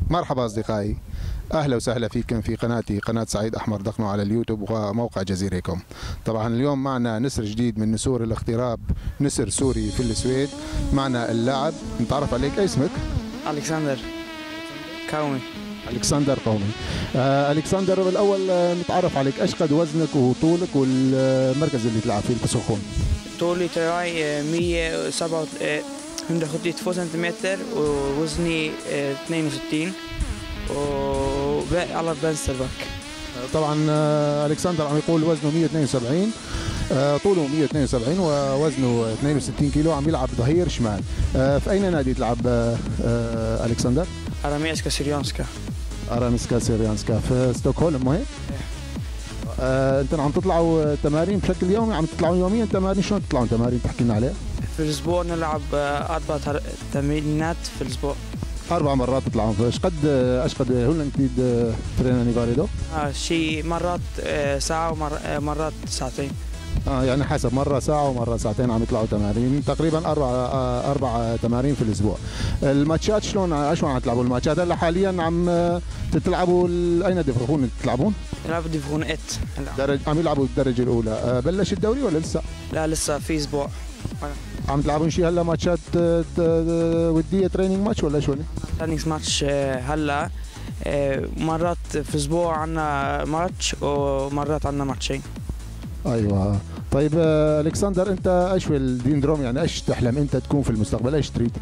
مرحبا أصدقائي، أهلا وسهلا فيكم في قناتي قناة سعيد أحمر دقنو على اليوتيوب وموقع جزيرة.com. طبعا اليوم معنا نسر جديد من نسور الاغتراب، نسر سوري في السويد. معنا اللاعب، نتعرف عليك، اسمك؟ ألكسندر قومي. ألكسندر قومي. ألكسندر، بالأول نتعرف عليك، ايش قد وزنك وطولك والمركز اللي تلعب فيه الفسخون؟ طولي تبعي 162 سنتيمتر ووزني 62 وباقي على البنستر باك. طبعا ألكسندر عم يقول وزنه 172، طوله 172 ووزنه 62 كيلو، عم يلعب ظهير شمال. في أين نادي تلعب ألكسندر؟ أراميسكا سيريانسكا. أراميسكا سيريانسكا في ستوكهولم، مو هيك؟ انتم عم تطلعوا تمارين بشكل يومي؟ عم تطلعوا يوميا تمارين؟ شلون تطلعون تمارين؟ تحكي لنا عليها. في الأسبوع نلعب 4 تمرينات في الأسبوع. 4 مرات تطلعون. ايش قد هن جديد ترينني فاليدو؟ شي مرات ساعة ومرات ساعتين. يعني حسب، مرة ساعة ومرة ساعتين عم يطلعوا تمارين، تقريبا أربع تمارين في الأسبوع. الماتشات شلون عم تلعبوا الماتشات؟ هلا حاليا عم تلعبوا أين ديفيزيون تلعبون؟ نلعب ديفيزيون 8. عم يلعبوا الدرجة الأولى. بلش الدوري ولا لسه؟ لا لسه في أسبوع. عم تلعبون شيء هلا ماتشات ودية، تريننج ماتش ولا شو؟ تريننج ماتش هلا، مرات في أسبوع عنا ماتش ومرات عنا ماتشين. ايوه. طيب ألكسندر، انت ايش في الديندروم، يعني ايش تحلم انت تكون في المستقبل؟ ايش تريد؟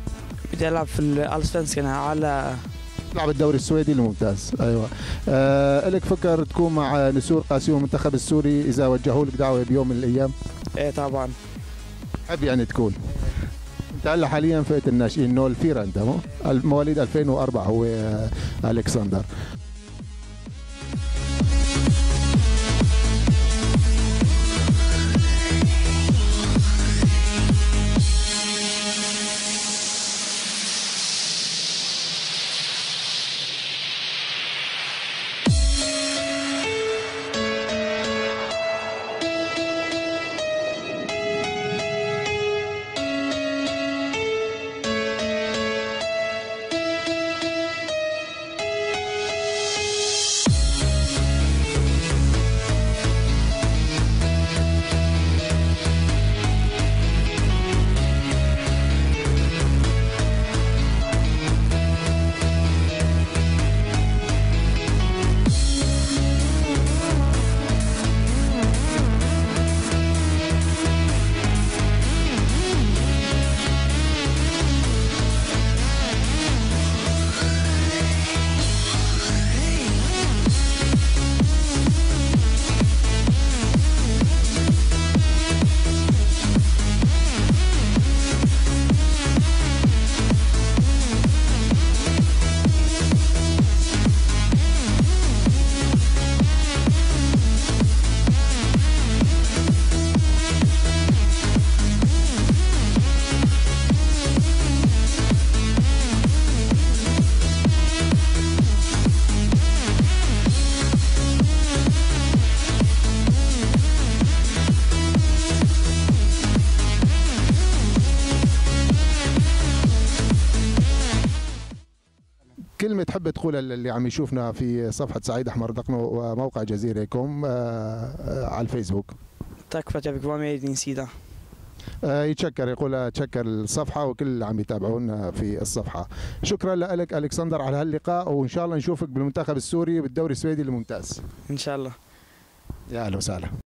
بدي العب في الالسفنسكن على تلعب الدوري السويدي الممتاز. ايوه. الك فكر تكون مع نسور قاسيون المنتخب السوري اذا وجهوا لك دعوه بيوم من الايام؟ ايه طبعا. حب يعني تكون. انت هلا حاليا فئه الناشئين نول فيرا، انت مو؟ مواليد 2004 هو ألكسندر. كلمة تحب تقولها اللي عم يشوفنا في صفحة سعيد أحمر دقنو وموقع جزيرة.com على الفيسبوك؟ Tack för att jag fick vara med i din sida. يتشكر، يقول تشكر الصفحة وكل اللي عم يتابعونا في الصفحة. شكرا لك ألكسندر على هاللقاء، وإن شاء الله نشوفك بالمنتخب السوري بالدوري السويدي الممتاز. إن شاء الله. يا أهلا وسهلا.